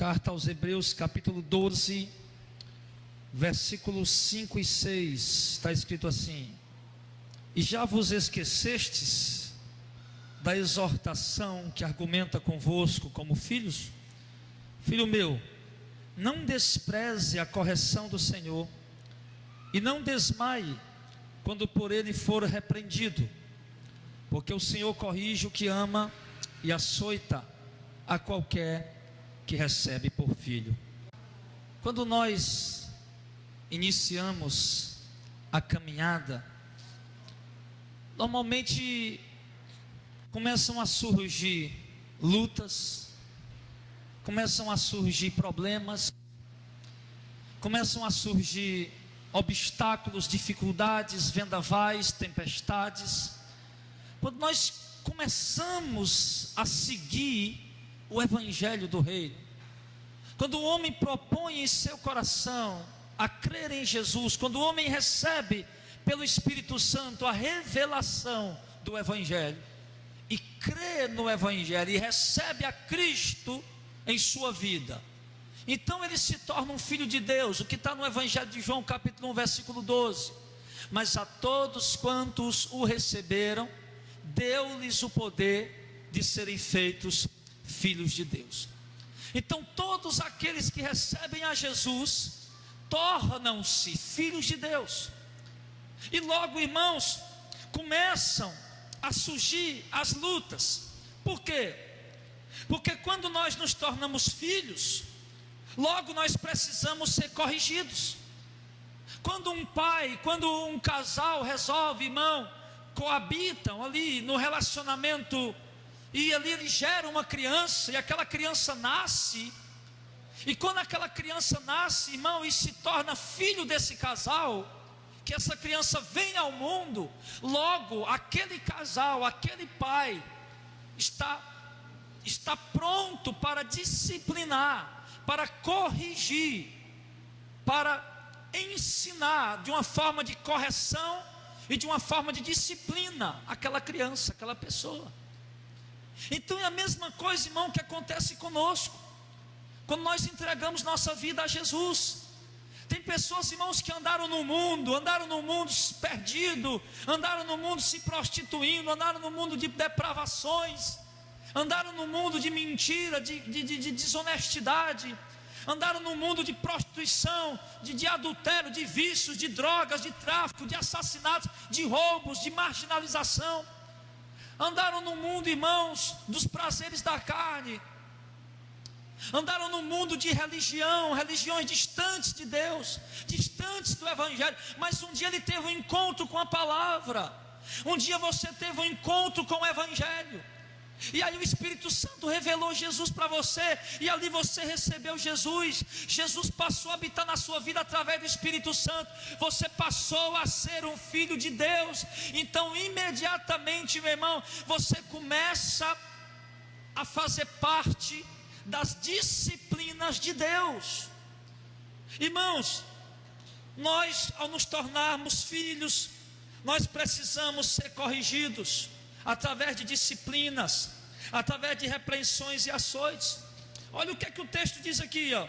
Carta aos Hebreus, capítulo 12, versículos 5 e 6, está escrito assim: E já vos esquecestes da exortação que argumenta convosco como filhos? Filho meu, não despreze a correção do Senhor, e não desmaie quando por ele for repreendido, porque o Senhor corrige o que ama e açoita a qualquer que recebe por filho. Quando nós iniciamos a caminhada, normalmente começam a surgir lutas, começam a surgir problemas, começam a surgir obstáculos, dificuldades, vendavais, tempestades. Quando nós começamos a seguir o Evangelho do Reino, quando o homem propõe em seu coração a crer em Jesus, quando o homem recebe pelo Espírito Santo a revelação do Evangelho, e crê no Evangelho, e recebe a Cristo em sua vida, então ele se torna um filho de Deus. O que está no Evangelho de João capítulo 1 versículo 12: Mas a todos quantos o receberam, deu-lhes o poder de serem feitos filhos de Deus. Então todos aqueles que recebem a Jesus tornam-se filhos de Deus. E logo, irmãos, começam a surgir as lutas. Por quê? Porque quando nós nos tornamos filhos, logo nós precisamos ser corrigidos. Quando um pai, quando um casal resolve, irmão, coabitam ali no relacionamento, e ali ele gera uma criança, e aquela criança nasce, e quando aquela criança nasce, irmão, e se torna filho desse casal, que essa criança vem ao mundo, logo aquele casal, aquele pai está pronto para disciplinar, para corrigir, para ensinar de uma forma de correção e de uma forma de disciplina aquela criança, aquela pessoa. Então é a mesma coisa, irmão, que acontece conosco quando nós entregamos nossa vida a Jesus. Tem pessoas, irmãos, que andaram no mundo perdido, andaram no mundo se prostituindo, andaram no mundo de depravações, andaram no mundo de mentira, de desonestidade, andaram no mundo de prostituição, de adultério, de vícios, de drogas, de tráfico, de assassinatos, de roubos, de marginalização. Andaram no mundo, irmãos, dos prazeres da carne. Andaram no mundo de religiões distantes de Deus, distantes do Evangelho. Mas um dia ele teve um encontro com a palavra. Um dia você teve um encontro com o Evangelho, e aí o Espírito Santo revelou Jesus para você, e ali você recebeu Jesus. Jesus passou a habitar na sua vida através do Espírito Santo. Você passou a ser um filho de Deus. Então imediatamente, meu irmão, você começa a fazer parte das disciplinas de Deus. Irmãos, nós, ao nos tornarmos filhos, nós precisamos ser corrigidos através de disciplinas, através de repreensões e açoites. Olha o que é que o texto diz aqui, ó.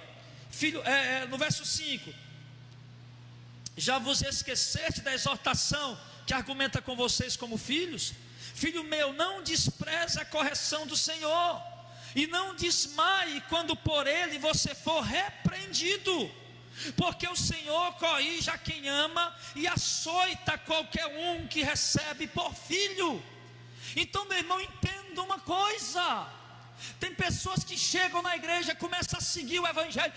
No verso 5: Já vos esqueceste da exortação que argumenta com vocês como filhos? Filho meu, não despreze a correção do Senhor, e não desmaie quando por ele você for repreendido, porque o Senhor corrige a quem ama e açoita qualquer um que recebe por filho. Então, meu irmão, entenda uma coisa: tem pessoas que chegam na igreja, começam a seguir o Evangelho,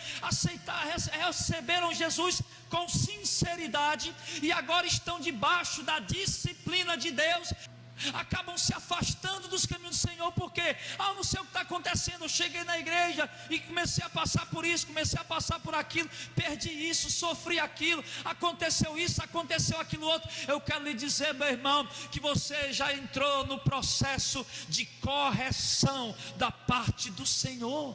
receberam Jesus com sinceridade, e agora estão debaixo da disciplina de Deus, acabam se afastando dos caminhos do Senhor, porque não sei o que está acontecendo. Eu cheguei na igreja e comecei a passar por isso, comecei a passar por aquilo, perdi isso, sofri aquilo, aconteceu isso, aconteceu aquilo outro. Eu quero lhe dizer, meu irmão, que você já entrou no processo de correção da parte do Senhor.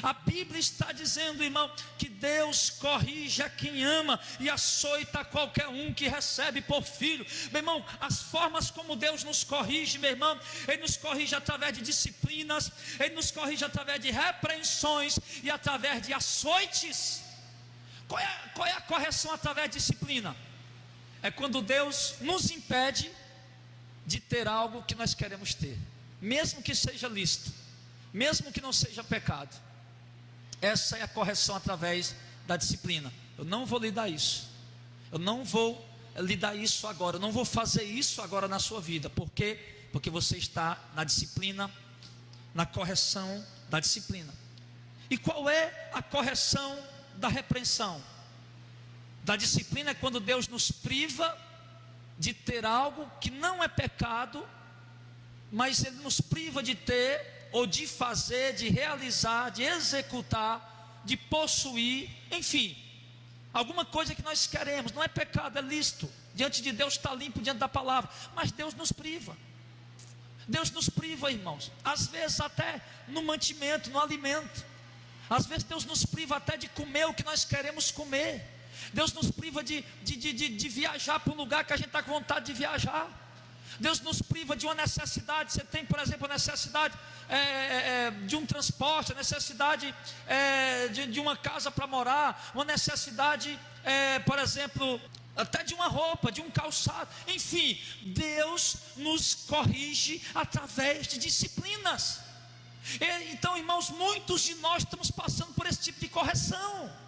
A Bíblia está dizendo, irmão, que Deus corrige a quem ama e açoita qualquer um que recebe por filho. Meu irmão, as formas como Deus nos corrige, meu irmão, Ele nos corrige através de disciplinas, Ele nos corrige através de repreensões e através de açoites. Qual é a correção através de disciplina? É quando Deus nos impede de ter algo que nós queremos ter, mesmo que seja lícito, mesmo que não seja pecado. Essa é a correção através da disciplina. Eu não vou lhe dar isso, eu não vou lhe dar isso agora, eu não vou fazer isso agora na sua vida. Por quê? Porque você está na disciplina, na correção da disciplina. E qual é a correção da repreensão? Da disciplina é quando Deus nos priva de ter algo que não é pecado, mas Ele nos priva de ter, ou de fazer, de realizar, de executar, de possuir, enfim, alguma coisa que nós queremos. Não é pecado, é lícito, diante de Deus está limpo, diante da palavra, mas Deus nos priva. Deus nos priva, irmãos, às vezes até no mantimento, no alimento. Às vezes Deus nos priva até de comer o que nós queremos comer. Deus nos priva de viajar para um lugar que a gente está com vontade de viajar. Deus nos priva de uma necessidade. Você tem, por exemplo, a necessidade de um transporte, a necessidade de uma casa para morar, uma necessidade, por exemplo, até de uma roupa, de um calçado. Enfim, Deus nos corrige através de disciplinas. Então, irmãos, muitos de nós estamos passando por esse tipo de correção.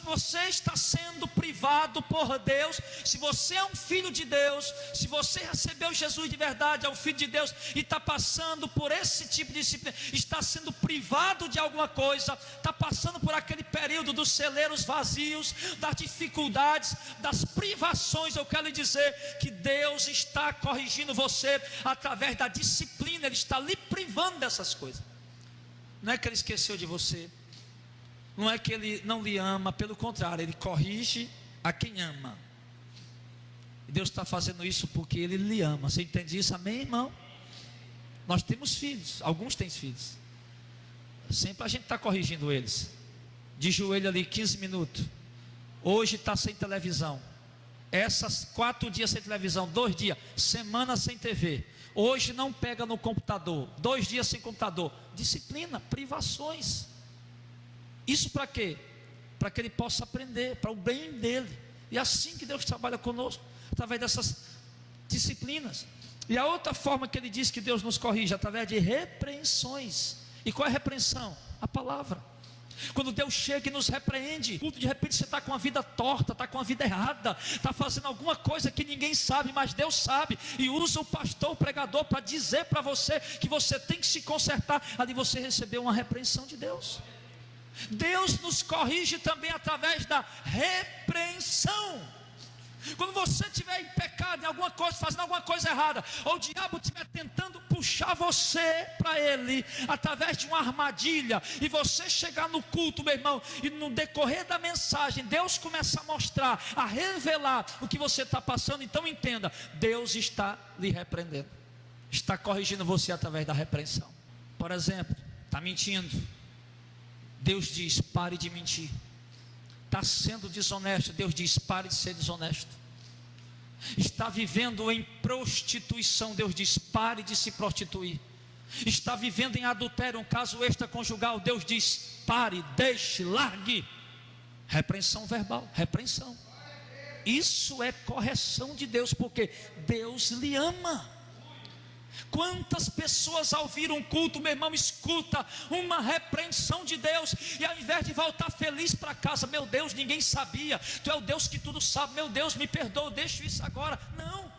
Você está sendo privado por Deus. Se você é um filho de Deus, se você recebeu Jesus de verdade, é um filho de Deus, e está passando por esse tipo de disciplina, está sendo privado de alguma coisa, está passando por aquele período dos celeiros vazios, das dificuldades, das privações, eu quero lhe dizer que Deus está corrigindo você através da disciplina. Ele está lhe privando dessas coisas. Não é que Ele esqueceu de você, não é que Ele não lhe ama, pelo contrário, Ele corrige a quem ama. E Deus está fazendo isso porque Ele lhe ama. Você entende isso? Amém, irmão? Nós temos filhos, alguns têm filhos. Sempre a gente está corrigindo eles. De joelho ali, 15 minutos. Hoje está sem televisão. Essas 4 dias sem televisão, 2 dias, semana sem TV. Hoje não pega no computador, 2 dias sem computador. Disciplina, privações. Isso para quê? Para que ele possa aprender, para o bem dele. E é assim que Deus trabalha conosco, através dessas disciplinas. E a outra forma que Ele diz que Deus nos corrige, através de repreensões. E qual é a repreensão? A palavra. Quando Deus chega e nos repreende, de repente você está com a vida torta, está com a vida errada, está fazendo alguma coisa que ninguém sabe, mas Deus sabe, e usa o pastor, o pregador, para dizer para você que você tem que se consertar. Ali você recebeu uma repreensão de Deus. Deus nos corrige também através da repreensão. Quando você estiver em pecado, em alguma coisa, fazendo alguma coisa errada, ou o diabo estiver tentando puxar você para ele, através de uma armadilha, e você chegar no culto, meu irmão, e no decorrer da mensagem, Deus começa a mostrar, a revelar o que você está passando, então entenda, Deus está lhe repreendendo, está corrigindo você através da repreensão. Por exemplo, está mentindo, Deus diz, pare de mentir. Está sendo desonesto, Deus diz, pare de ser desonesto. Está vivendo em prostituição, Deus diz, pare de se prostituir. Está vivendo em adultério, um caso extraconjugal, Deus diz, pare, deixe, largue. Repreensão verbal, repreensão. Isso é correção de Deus, porque Deus lhe ama. Quantas pessoas ao vir um culto, meu irmão, escuta uma repreensão de Deus, e ao invés de voltar feliz para casa, meu Deus, ninguém sabia, Tu é o Deus que tudo sabe, meu Deus, me perdoa, deixa isso agora. Não,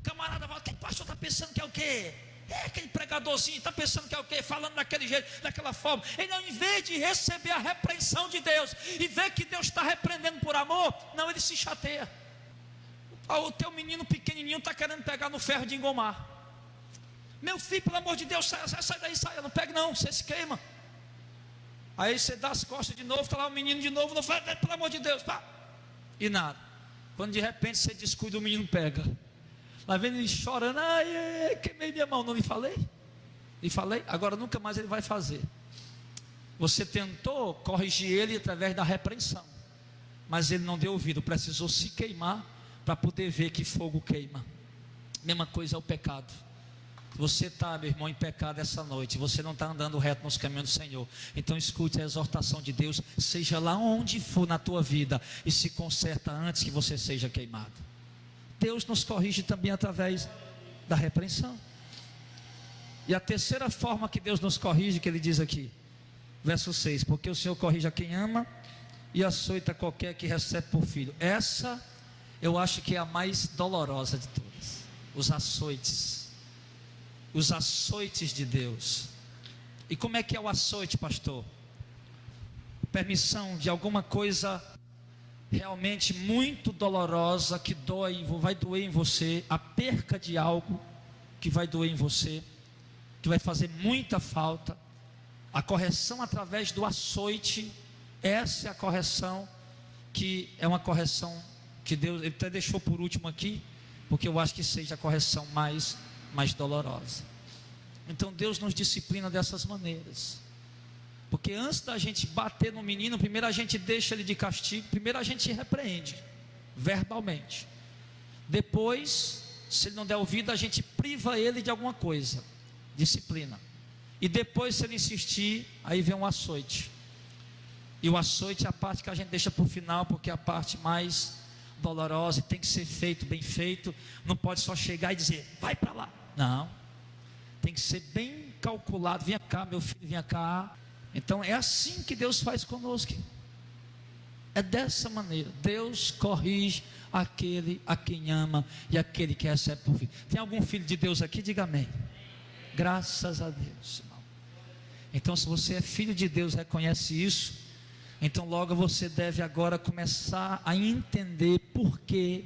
camarada, o que o pastor está pensando que é o quê? É aquele pregadorzinho, está pensando que é o quê? Falando daquele jeito, daquela forma. Ele, ao invés de receber a repreensão de Deus e ver que Deus está repreendendo por amor, não, ele se chateia. O teu menino pequenininho está querendo pegar no ferro de engomar. Meu filho, pelo amor de Deus, sai daí, sai, não pega não, você se queima. Aí você dá as costas de novo, está lá o menino de novo, não faz, pelo amor de Deus, pá. E nada. Quando de repente você descuida, o menino pega. Lá vem ele chorando, ai, queimei minha mão, não lhe falei? Lhe falei? Agora nunca mais ele vai fazer. Você tentou corrigir ele através da repreensão, mas ele não deu ouvido, precisou se queimar para poder ver que fogo queima. Mesma coisa é o pecado. Você está, meu irmão, em pecado essa noite, você não está andando reto nos caminhos do Senhor, então escute a exortação de Deus, seja lá onde for na tua vida, e se conserta antes que você seja queimado. Deus nos corrige também através da repreensão. E a terceira forma que Deus nos corrige, que ele diz aqui, verso 6, porque o Senhor corrige a quem ama, e açoita qualquer que recebe por filho. Essa eu acho que é a mais dolorosa de todas, os açoites de Deus. E como é que é o açoite, pastor? Permissão de alguma coisa realmente muito dolorosa, que vai doer em você, a perca de algo que vai doer em você, que vai fazer muita falta, a correção através do açoite. Essa é a correção, que é uma correção que Deus, ele até deixou por último aqui, porque eu acho que seja a correção mais dolorosa. Então Deus nos disciplina dessas maneiras, porque antes da gente bater no menino, primeiro a gente deixa ele de castigo, primeiro a gente repreende verbalmente, depois, se ele não der ouvido, a gente priva ele de alguma coisa, disciplina, e depois, se ele insistir, aí vem um açoite. E o açoite é a parte que a gente deixa para o final, porque é a parte mais dolorosa, e tem que ser feito, bem feito. Não pode só chegar e dizer, vai para lá. Não, tem que ser bem calculado. Vem cá, meu filho, vem cá. Então é assim que Deus faz conosco. É dessa maneira. Deus corrige aquele a quem ama e aquele que recebe por filho. Tem algum filho de Deus aqui? Diga amém. Graças a Deus, irmão. Então, se você é filho de Deus, reconhece isso, então logo você deve agora começar a entender por que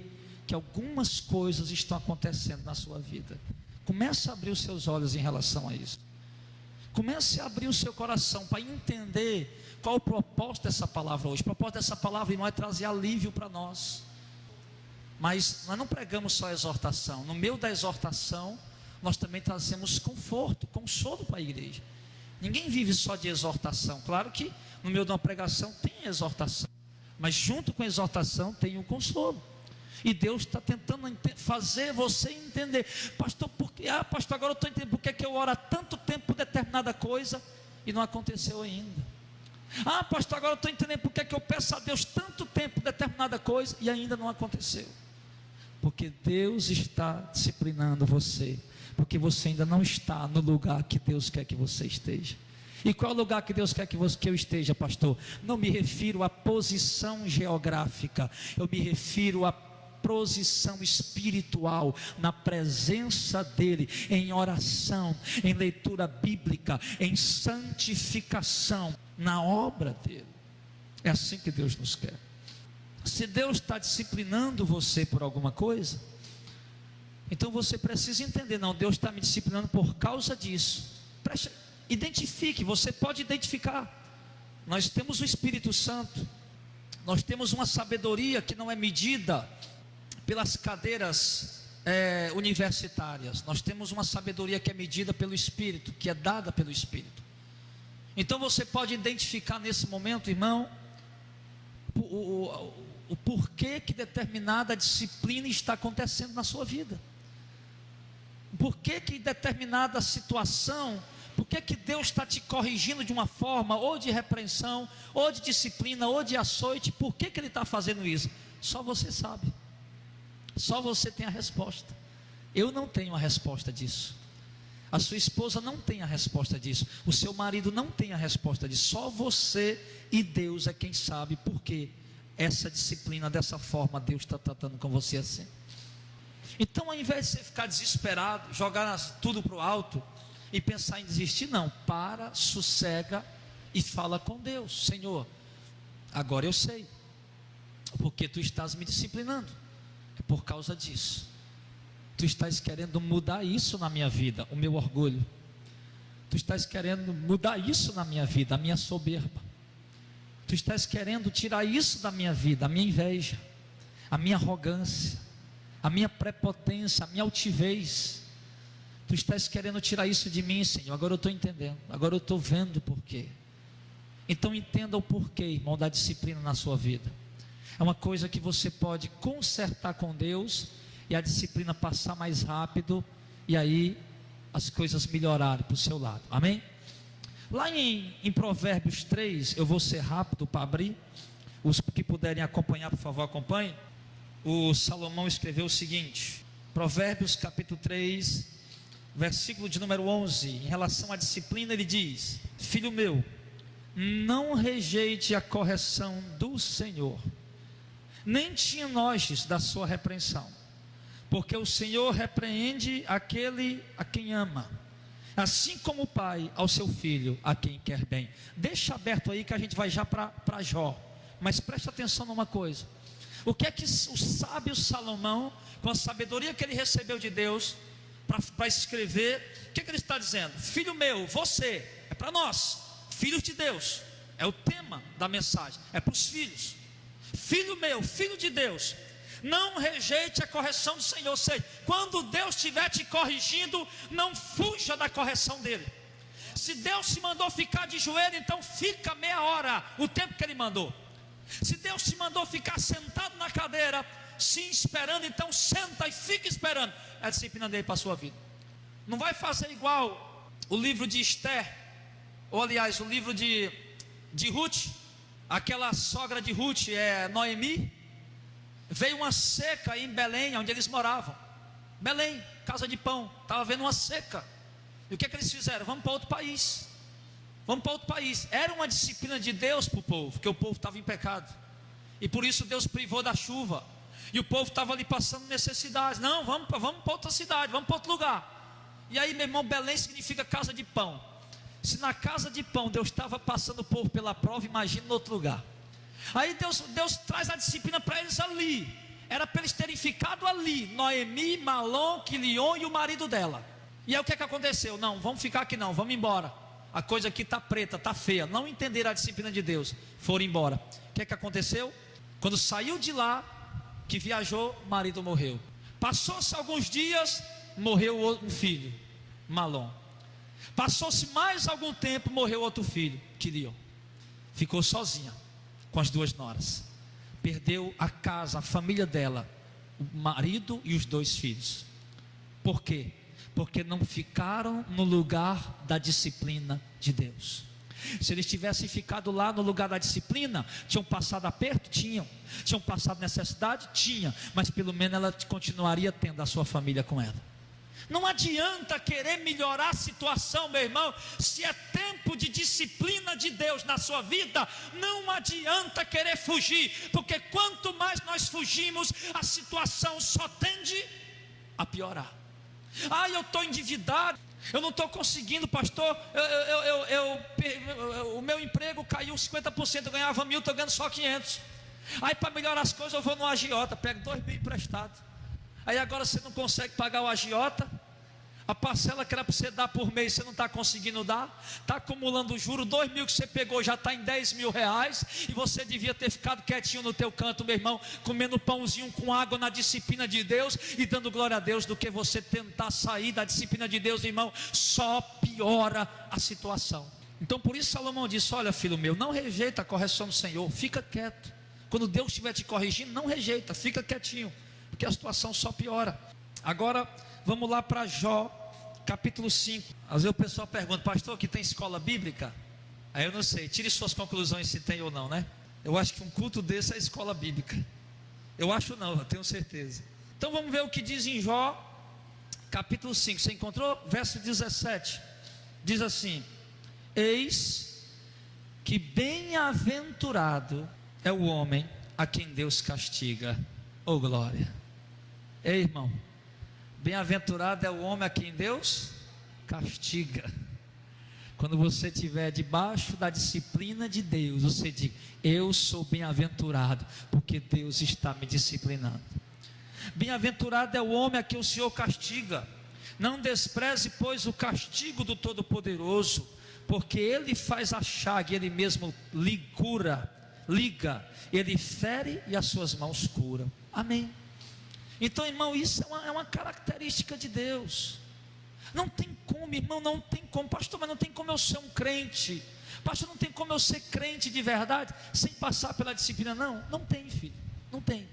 algumas coisas estão acontecendo na sua vida. Comece a abrir os seus olhos em relação a isso. Comece a abrir o seu coração para entender qual o propósito dessa palavra hoje. O propósito dessa palavra, irmão, é trazer alívio para nós. Mas nós não pregamos só exortação. No meio da exortação, nós também trazemos conforto, consolo para a igreja. Ninguém vive só de exortação. Claro que no meio de uma pregação tem exortação, mas junto com a exortação tem o consolo. E Deus está tentando fazer você entender, pastor, pastor, agora eu estou entendendo porque que eu oro há tanto tempo por determinada coisa e não aconteceu ainda. Pastor, agora eu estou entendendo porque que eu peço a Deus tanto tempo por determinada coisa e ainda não aconteceu. Porque Deus está disciplinando você, porque você ainda não está no lugar que Deus quer que você esteja. E qual é o lugar que Deus quer que eu esteja, pastor? Não me refiro à posição geográfica, eu me refiro à posição espiritual, na presença dEle, em oração, em leitura bíblica, em santificação, na obra dEle. É assim que Deus nos quer. Se Deus está disciplinando você por alguma coisa, então você precisa entender, não, Deus está me disciplinando por causa disso. Identifique, você pode identificar. Nós temos o Espírito Santo, nós temos uma sabedoria que não é medida pelas cadeiras universitárias. Nós temos uma sabedoria que é medida pelo Espírito, que é dada pelo Espírito. Então você pode identificar nesse momento, irmão, o porquê que determinada disciplina está acontecendo na sua vida. Por que determinada situação, por que Deus está te corrigindo de uma forma, ou de repreensão, ou de disciplina, ou de açoite? Por que Ele está fazendo isso? Só você sabe, só você tem a resposta. Eu não tenho a resposta disso, a sua esposa não tem a resposta disso, o seu marido não tem a resposta disso. Só você e Deus é quem sabe por que essa disciplina, dessa forma, Deus está tratando com você assim. Então, ao invés de você ficar desesperado, jogar tudo para o alto e pensar em desistir, não, para, sossega e fala com Deus. Senhor, agora eu sei porque tu estás me disciplinando, é por causa disso. Tu estás querendo mudar isso na minha vida, o meu orgulho. Tu estás querendo mudar isso na minha vida, a minha soberba. Tu estás querendo tirar isso da minha vida, a minha inveja, a minha arrogância, a minha prepotência, a minha altivez. Tu estás querendo tirar isso de mim, Senhor. Agora eu estou entendendo, agora eu estou vendo por quê. Então entenda o porquê, irmão, da disciplina na sua vida. É uma coisa que você pode consertar com Deus e a disciplina passar mais rápido, e aí as coisas melhorarem para o seu lado, amém? Lá em Provérbios 3, eu vou ser rápido para abrir, os que puderem acompanhar, por favor, acompanhem. O Salomão escreveu o seguinte, Provérbios capítulo 3, versículo de número 11, em relação à disciplina, ele diz: filho meu, não rejeite a correção do Senhor, nem te enojes da sua repreensão, porque o Senhor repreende aquele a quem ama, assim como o pai ao seu filho a quem quer bem. Deixa aberto aí que a gente vai já para Jó, mas preste atenção numa coisa. O que é que o sábio Salomão, com a sabedoria que ele recebeu de Deus, para escrever, o que é que ele está dizendo? Filho meu, você, é para nós, filhos de Deus, é o tema da mensagem, é para os filhos. Filho meu, filho de Deus, não rejeite a correção do Senhor. Ou seja, quando Deus estiver te corrigindo, não fuja da correção dele. Se Deus te mandou ficar de joelho, então fica meia hora, o tempo que ele mandou. Se Deus te mandou ficar sentado na cadeira, sim, esperando, então senta e fica esperando. É a disciplina dele para a sua vida. Não vai fazer igual o livro de Esther, ou aliás, o livro de Ruth. Aquela sogra de Ruth, Noemi. Veio uma seca em Belém, onde eles moravam. Belém, casa de pão, estava havendo uma seca. E o que é que eles fizeram? Vamos para outro país. Vamos para outro país. Era uma disciplina de Deus para o povo, porque o povo estava em pecado. E por isso Deus privou da chuva. E o povo estava ali passando necessidades. Não, vamos para outra cidade, vamos para outro lugar. E aí, meu irmão, Belém significa casa de pão. Se na casa de pão Deus estava passando o povo pela prova, imagina no outro lugar. Aí Deus traz a disciplina para eles ali. Era para eles terem ficado ali, Noemi, Malom, Quilion e o marido dela. E aí o que é que aconteceu? Não, vamos ficar aqui não, vamos embora. A coisa aqui está preta, está feia. Não entenderam a disciplina de Deus, foram embora. O que é que aconteceu? Quando saiu de lá, que viajou, o marido morreu. Passou-se alguns dias, morreu um filho, Malom. Passou-se mais algum tempo, morreu outro filho, Quilion. Ficou sozinha com as duas noras. Perdeu a casa, a família dela, o marido e os dois filhos. Por quê? Porque não ficaram no lugar da disciplina de Deus. Se eles tivessem ficado lá no lugar da disciplina, tinham passado aperto? Tinham passado necessidade? Tinha. Mas pelo menos ela continuaria tendo a sua família com ela. Não adianta querer melhorar a situação, meu irmão. Se é tempo de disciplina de Deus na sua vida, não adianta querer fugir, porque quanto mais nós fugimos, a situação só tende a piorar. Eu estou endividado, eu não estou conseguindo, pastor, o meu emprego caiu 50%, eu ganhava 1.000, estou ganhando só 500. Aí para melhorar as coisas eu vou no agiota, pego 2.000 emprestado. Aí agora você não consegue pagar o agiota, a parcela que era para você dar por mês, você não está conseguindo dar, está acumulando juro, 2.000 que você pegou já está em 10.000 reais, e você devia ter ficado quietinho no teu canto, meu irmão, comendo pãozinho com água na disciplina de Deus, e dando glória a Deus, do que você tentar sair da disciplina de Deus, irmão, só piora a situação. Então por isso Salomão disse: olha, filho meu, não rejeita a correção do Senhor, fica quieto. Quando Deus estiver te corrigindo, não rejeita, fica quietinho, porque a situação só piora. Agora vamos lá para Jó, capítulo 5. Às vezes o pessoal pergunta: pastor, que tem escola bíblica? Aí eu não sei, tire suas conclusões se tem ou não, né? Eu acho que um culto desse é escola bíblica. Eu acho não, eu tenho certeza. Então vamos ver o que diz em Jó, capítulo 5. Você encontrou? Verso 17. Diz assim: eis que bem-aventurado é o homem a quem Deus castiga. Oh glória! Ei, irmão, bem-aventurado é o homem a quem Deus castiga. Quando você estiver debaixo da disciplina de Deus, você diz: eu sou bem-aventurado, porque Deus está me disciplinando. Bem-aventurado é o homem a quem o Senhor castiga. Não despreze, pois, o castigo do Todo-Poderoso, porque Ele faz a chaga, Ele mesmo liga, Ele fere e as suas mãos curam. Amém. Então, irmão, isso é uma característica de Deus. Não tem como, irmão, não tem como, pastor, mas não tem como eu ser um crente, Pastor, não tem como eu ser crente de verdade sem passar pela disciplina. Não tem, filho, não tem.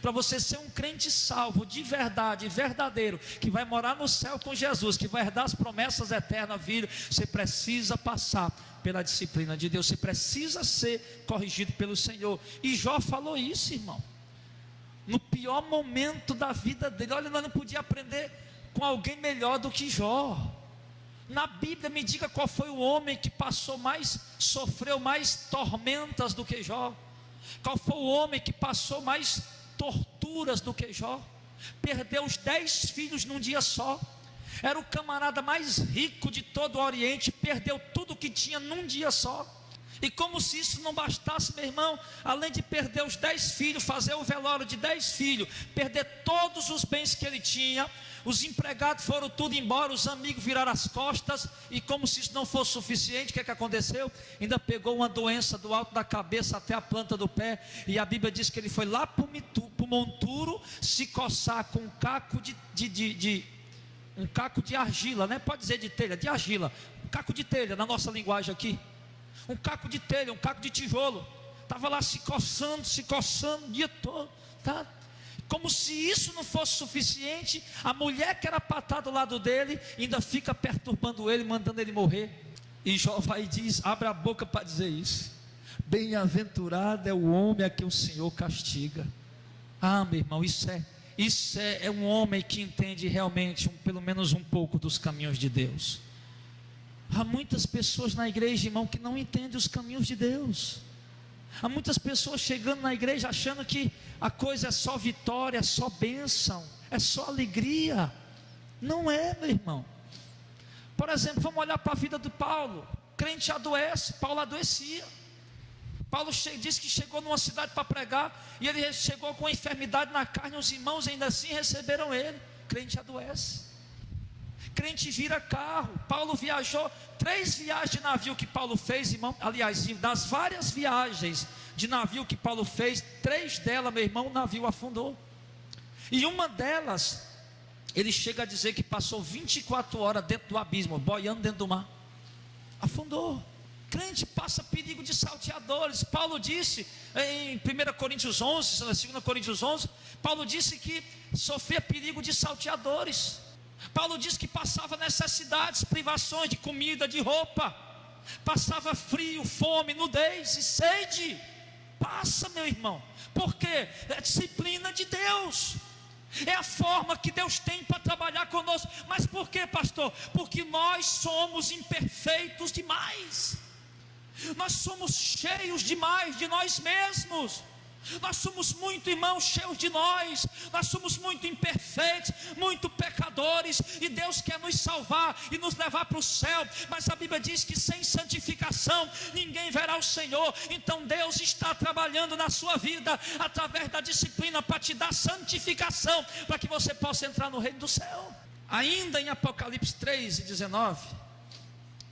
Para você ser um crente salvo, de verdade, verdadeiro, que vai morar no céu com Jesus, que vai herdar as promessas eternas, filho, você precisa passar pela disciplina de Deus, você precisa ser corrigido pelo Senhor. E Jó falou isso, irmão, no pior momento da vida dele. Olha, nós não podíamos aprender com alguém melhor do que Jó. Na Bíblia, me diga qual foi o homem que sofreu mais tormentas do que Jó. Qual foi o homem que passou mais torturas do que Jó? Perdeu os 10 filhos num dia só. Era o camarada mais rico de todo o Oriente, perdeu tudo que tinha num dia só. E como se isso não bastasse, meu irmão, além de perder os 10 filhos, fazer o velório de 10 filhos, perder todos os bens que ele tinha, os empregados foram tudo embora, os amigos viraram as costas, e como se isso não fosse suficiente, o que aconteceu? Ainda pegou uma doença do alto da cabeça até a planta do pé, e a Bíblia diz que ele foi lá para o monturo se coçar com um caco um caco de argila, né? Pode dizer de telha, de argila, um caco de telha na nossa linguagem aqui, um caco de telha, um caco de tijolo, estava lá se coçando o dia todo, tá? Como se isso não fosse suficiente, a mulher que era para estar do lado dele, ainda fica perturbando ele, mandando ele morrer. E Jó vai e diz, abre a boca para dizer isso: bem-aventurado é o homem a quem o Senhor castiga. Ah, meu irmão, isso é um homem que entende realmente, pelo menos um pouco dos caminhos de Deus. Há muitas pessoas na igreja, irmão, que não entendem os caminhos de Deus. Há muitas pessoas chegando na igreja achando que a coisa é só vitória, é só bênção, é só alegria. Não é, meu irmão. Por exemplo, vamos olhar para a vida do Paulo. O crente adoece, Paulo adoecia. Paulo disse que chegou numa cidade para pregar, e ele chegou com enfermidade na carne, os irmãos ainda assim receberam ele. O crente adoece. Crente vira carro. Paulo viajou 3 viagens de navio que Paulo fez, irmão. Aliás, das várias viagens de navio que Paulo fez, 3 delas, meu irmão, o navio afundou. E uma delas, ele chega a dizer que passou 24 horas dentro do abismo, boiando dentro do mar. Afundou. Crente passa perigo de salteadores. Paulo disse em 1 Coríntios 11, 2 Coríntios 11, Paulo disse que sofria perigo de salteadores. Paulo diz que passava necessidades, privações de comida, de roupa, passava frio, fome, nudez e sede. Passa, meu irmão, porque é disciplina de Deus, é a forma que Deus tem para trabalhar conosco. Mas por quê, pastor? Porque nós somos imperfeitos demais, nós somos cheios demais de nós mesmos. Nós somos muito, irmãos, cheios de nós somos muito imperfeitos, muito pecadores, e Deus quer nos salvar e nos levar para o céu, mas a Bíblia diz que sem santificação ninguém verá o Senhor. Então Deus está trabalhando na sua vida através da disciplina para te dar santificação, para que você possa entrar no reino do céu. Ainda em Apocalipse 3:19,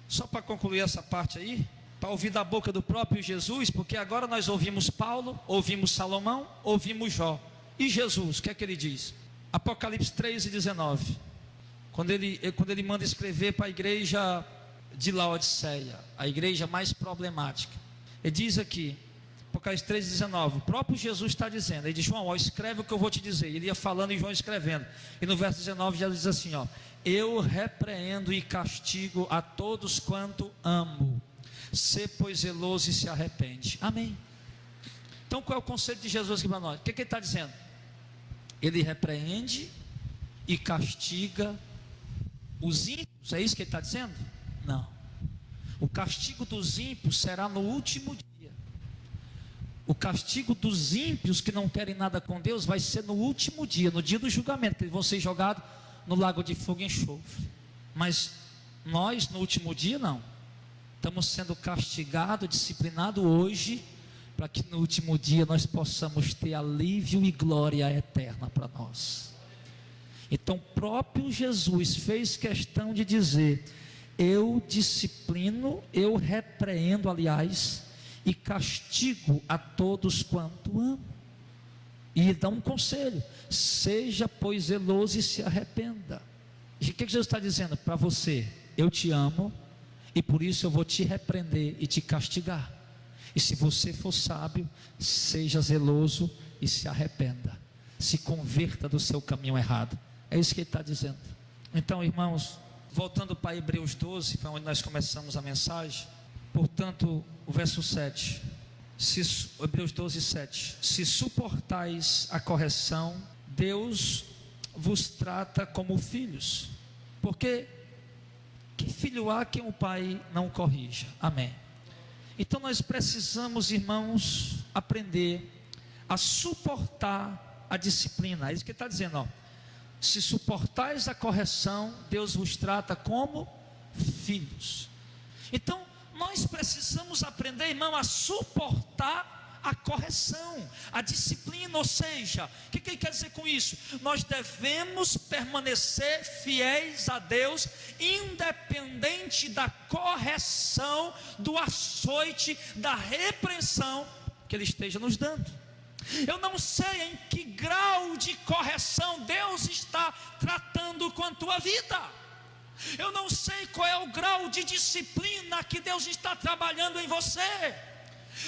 só para concluir essa parte aí, para ouvir da boca do próprio Jesus, porque agora nós ouvimos Paulo, ouvimos Salomão, ouvimos Jó, e Jesus, o que é que ele diz? Apocalipse 3:19, quando ele manda escrever para a igreja de Laodiceia, a igreja mais problemática, ele diz aqui, Apocalipse 3:19, o próprio Jesus está dizendo, ele diz: João, ó, escreve o que eu vou te dizer. Ele ia falando e João escrevendo, e no verso 19 já diz assim, ó: eu repreendo e castigo a todos quanto amo. Sê, pois, zeloso e se arrepende. Amém. Então qual é o conceito de Jesus aqui para nós? O que ele está dizendo? Ele repreende e castiga os ímpios. É isso que ele está dizendo? Não. O castigo dos ímpios será no último dia. O castigo dos ímpios que não querem nada com Deus vai ser no último dia, no dia do julgamento, que eles vão ser jogados no lago de fogo e enxofre. Mas nós, no último dia, não. Estamos sendo castigados, disciplinados hoje, para que no último dia nós possamos ter alívio e glória eterna para nós. Então, o próprio Jesus fez questão de dizer: eu disciplino, eu repreendo, aliás, e castigo a todos quanto amo. E dá um conselho: seja, pois, zeloso e se arrependa. E o que Jesus está dizendo para você? Eu te amo, e por isso eu vou te repreender e te castigar. E se você for sábio, seja zeloso e se arrependa, se converta do seu caminho errado. É isso que ele está dizendo. Então, irmãos, voltando para Hebreus 12, foi onde nós começamos a mensagem. Portanto, o verso 7, Hebreus 12, 7: se suportais a correção, Deus vos trata como filhos, porque que filho há quem o pai não corrija? Amém. Então nós precisamos, irmãos, aprender a suportar a disciplina. É isso que ele está dizendo, ó. Se suportais a correção, Deus vos trata como filhos. Então nós precisamos aprender, irmão, a suportar a correção, a disciplina. Ou seja, o que ele quer dizer com isso? Nós devemos permanecer fiéis a Deus, independente da correção, do açoite, da repreensão que Ele esteja nos dando. Eu não sei em que grau de correção Deus está tratando com a tua vida. Eu não sei qual é o grau de disciplina que Deus está trabalhando em você.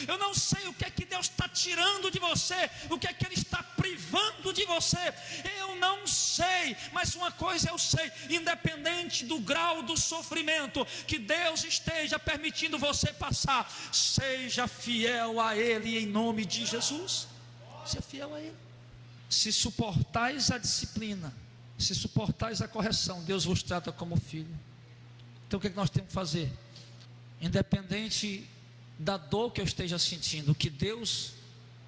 Eu não sei o que é que Deus está tirando de você, o que é que Ele está privando de você. Eu não sei, mas uma coisa eu sei: independente do grau do sofrimento que Deus esteja permitindo você passar, seja fiel a Ele em nome de Jesus. Seja fiel a Ele. Se suportais a disciplina, se suportais a correção, Deus vos trata como filho. Então o que é que nós temos que fazer? Independente da dor que eu esteja sentindo, que Deus,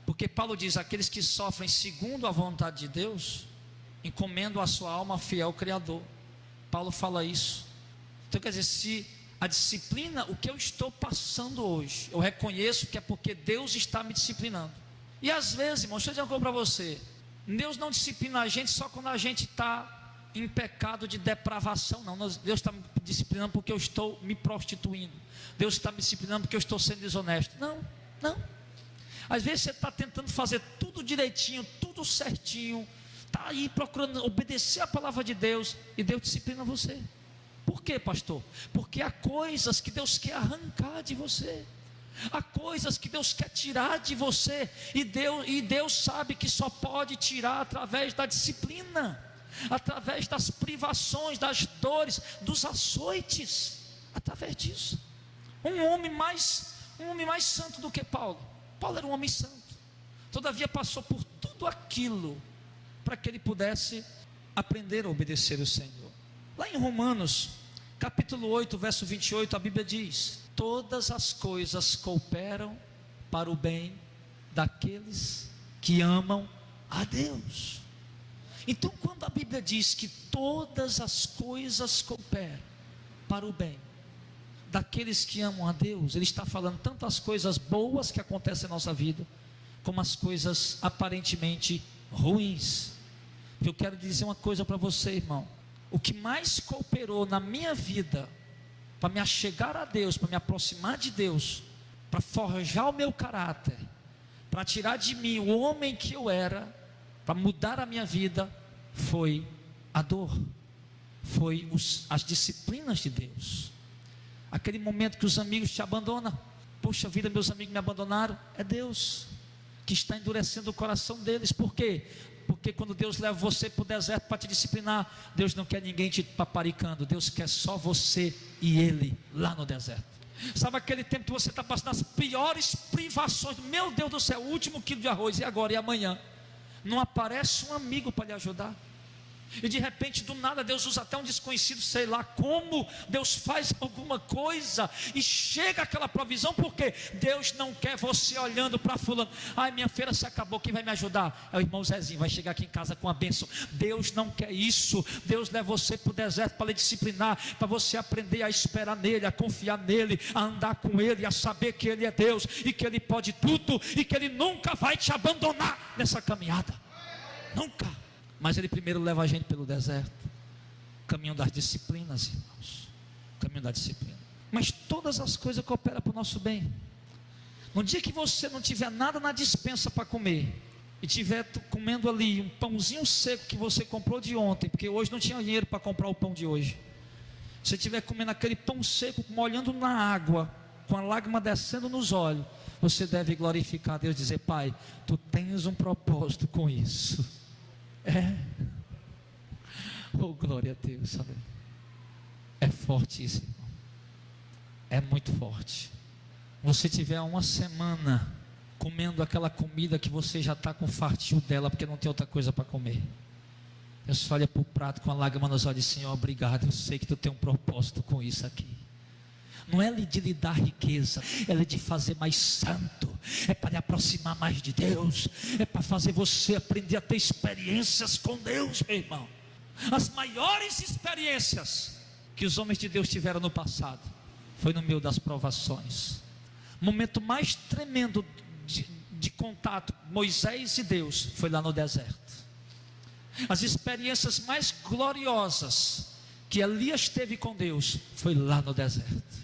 porque Paulo diz: aqueles que sofrem segundo a vontade de Deus, encomendam a sua alma fiel ao Criador. Paulo fala isso. Então quer dizer, se a disciplina, o que eu estou passando hoje, eu reconheço que é porque Deus está me disciplinando. E às vezes, irmão, deixa eu dizer uma coisa para você: Deus não disciplina a gente só quando a gente está em pecado de depravação, não. Deus está me disciplinando porque eu estou me prostituindo. Deus está me disciplinando porque eu estou sendo desonesto. Não, não. Às vezes você está tentando fazer tudo direitinho, tudo certinho, está aí procurando obedecer a palavra de Deus, e Deus disciplina você. Por quê, pastor? Porque há coisas que Deus quer arrancar de você, há coisas que Deus quer tirar de você, e Deus sabe que só pode tirar através da disciplina, através das privações, das dores, dos açoites, através disso. Um homem mais santo do que Paulo. Paulo era um homem santo, todavia passou por tudo aquilo para que ele pudesse aprender a obedecer o Senhor. Lá em Romanos capítulo 8, verso 28, a Bíblia diz: todas as coisas cooperam para o bem daqueles que amam a Deus. Então, quando a Bíblia diz que todas as coisas cooperam para o bem daqueles que amam a Deus, Ele está falando tanto as coisas boas que acontecem na nossa vida, como as coisas aparentemente ruins. Eu quero dizer uma coisa para você, irmão: o que mais cooperou na minha vida para me achegar a Deus, para me aproximar de Deus, para forjar o meu caráter, para tirar de mim o homem que eu era, para mudar a minha vida, foi a dor, foi as disciplinas de Deus. Aquele momento que os amigos te abandonam, poxa vida, meus amigos me abandonaram, é Deus que está endurecendo o coração deles. Por quê? Porque quando Deus leva você para o deserto para te disciplinar, Deus não quer ninguém te paparicando, Deus quer só você e Ele lá no deserto. Sabe aquele tempo que você está passando as piores privações? Meu Deus do céu, o último quilo de arroz, e agora, e amanhã? Não aparece um amigo para lhe ajudar. E de repente, do nada, Deus usa até um desconhecido, sei lá como, Deus faz alguma coisa e chega aquela provisão, porque Deus não quer você olhando para fulano: ai, minha feira se acabou, quem vai me ajudar? É o irmão Zezinho, vai chegar aqui em casa com a bênção. Deus não quer isso. Deus leva você para o deserto para lhe disciplinar, para você aprender a esperar nele, a confiar nele, a andar com ele, a saber que ele é Deus e que ele pode tudo, e que ele nunca vai te abandonar nessa caminhada, nunca. Mas Ele primeiro leva a gente pelo deserto, caminho das disciplinas, irmãos, caminho da disciplina. Mas todas as coisas cooperam para o nosso bem. No dia que você não tiver nada na despensa para comer, e estiver comendo ali um pãozinho seco que você comprou de ontem, porque hoje não tinha dinheiro para comprar o pão de hoje, Se você estiver comendo aquele pão seco, molhando na água, com a lágrima descendo nos olhos, você deve glorificar a Deus e dizer: Pai, Tu tens um propósito com isso. Oh, glória a Deus, sabe? É fortíssimo, é muito forte. Você tiver uma semana comendo aquela comida que você já está com fartinho dela, porque não tem outra coisa para comer, você olha para o prato com a lágrima nos olhos e diz: Senhor, obrigado, eu sei que Tu tem um propósito com isso aqui. Não é de lhe dar riqueza, é de fazer mais santo, é para lhe aproximar mais de Deus, é para fazer você aprender a ter experiências com Deus, meu irmão. As maiores experiências que os homens de Deus tiveram no passado foi no meio das provações. O momento mais tremendo de contato Moisés e Deus foi lá no deserto. As experiências mais gloriosas que Elias teve com Deus foi lá no deserto.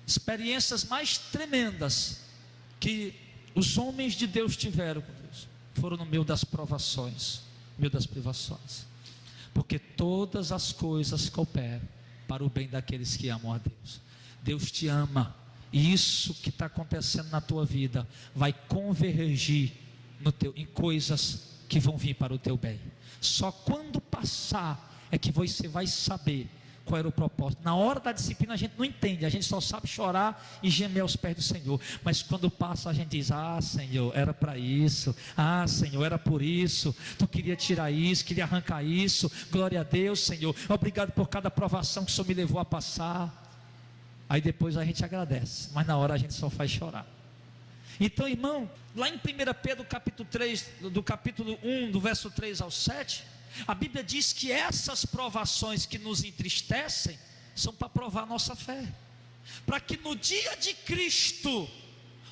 Experiências mais tremendas que os homens de Deus tiveram com Deus foram no meio das provações, no meio das privações. Porque todas as coisas cooperam para o bem daqueles que amam a Deus. Deus te ama, e isso que está acontecendo na tua vida vai convergir em coisas que vão vir para o teu bem. Só quando passar é que você vai saber qual era o propósito. Na hora da disciplina a gente não entende, a gente só sabe chorar e gemer aos pés do Senhor. Mas quando passa a gente diz: ah, Senhor, era para isso. Ah, Senhor, era por isso. Tu queria tirar isso, queria arrancar isso. Glória a Deus, Senhor. Obrigado por cada provação que o Senhor me levou a passar. Aí depois a gente agradece, mas na hora a gente só faz chorar. Então, irmão, lá em 1 Pedro capítulo 3, do capítulo 1, do verso 3 ao 7, a Bíblia diz que essas provações que nos entristecem são para provar a nossa fé, para que no dia de Cristo,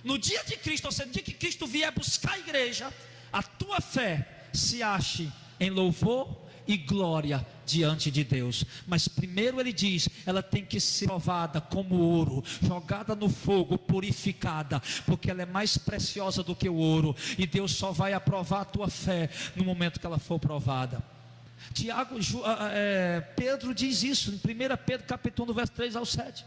ou seja, no dia que Cristo vier buscar a igreja, a tua fé se ache em louvor e glória diante de Deus. Mas primeiro ele diz, ela tem que ser provada como ouro, jogada no fogo, purificada, porque ela é mais preciosa do que o ouro, e Deus só vai aprovar a tua fé no momento que ela for provada. Pedro diz isso em 1 Pedro capítulo 1, verso 3 ao 7,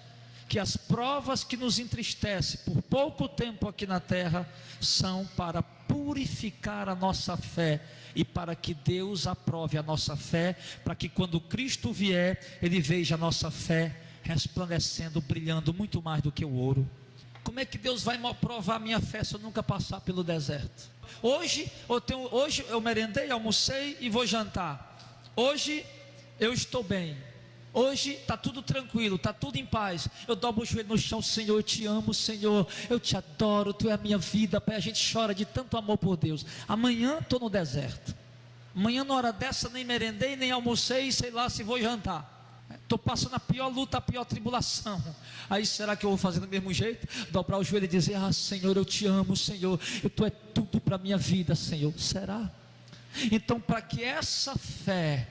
que as provas que nos entristecem por pouco tempo aqui na terra são para purificar a nossa fé, e para que Deus aprove a nossa fé, para que quando Cristo vier, Ele veja a nossa fé resplandecendo, brilhando muito mais do que o ouro. Como é que Deus vai provar a minha fé se eu nunca passar pelo deserto? Hoje eu merendei, almocei e vou jantar. Hoje eu estou bem. Hoje está tudo tranquilo, está tudo em paz. Eu dobro o joelho no chão: Senhor, eu te amo, Senhor, eu te adoro, Tu é a minha vida, Pai. A gente chora de tanto amor por Deus. Amanhã estou no deserto. Amanhã na hora dessa nem merendei, nem almocei, sei lá se vou jantar. Estou passando a pior luta, a pior tribulação. Aí será que eu vou fazer do mesmo jeito? Dobrar o joelho e dizer: ah, Senhor, eu te amo, Senhor, Tu é tudo para a minha vida, Senhor. Será? Então, para que essa fé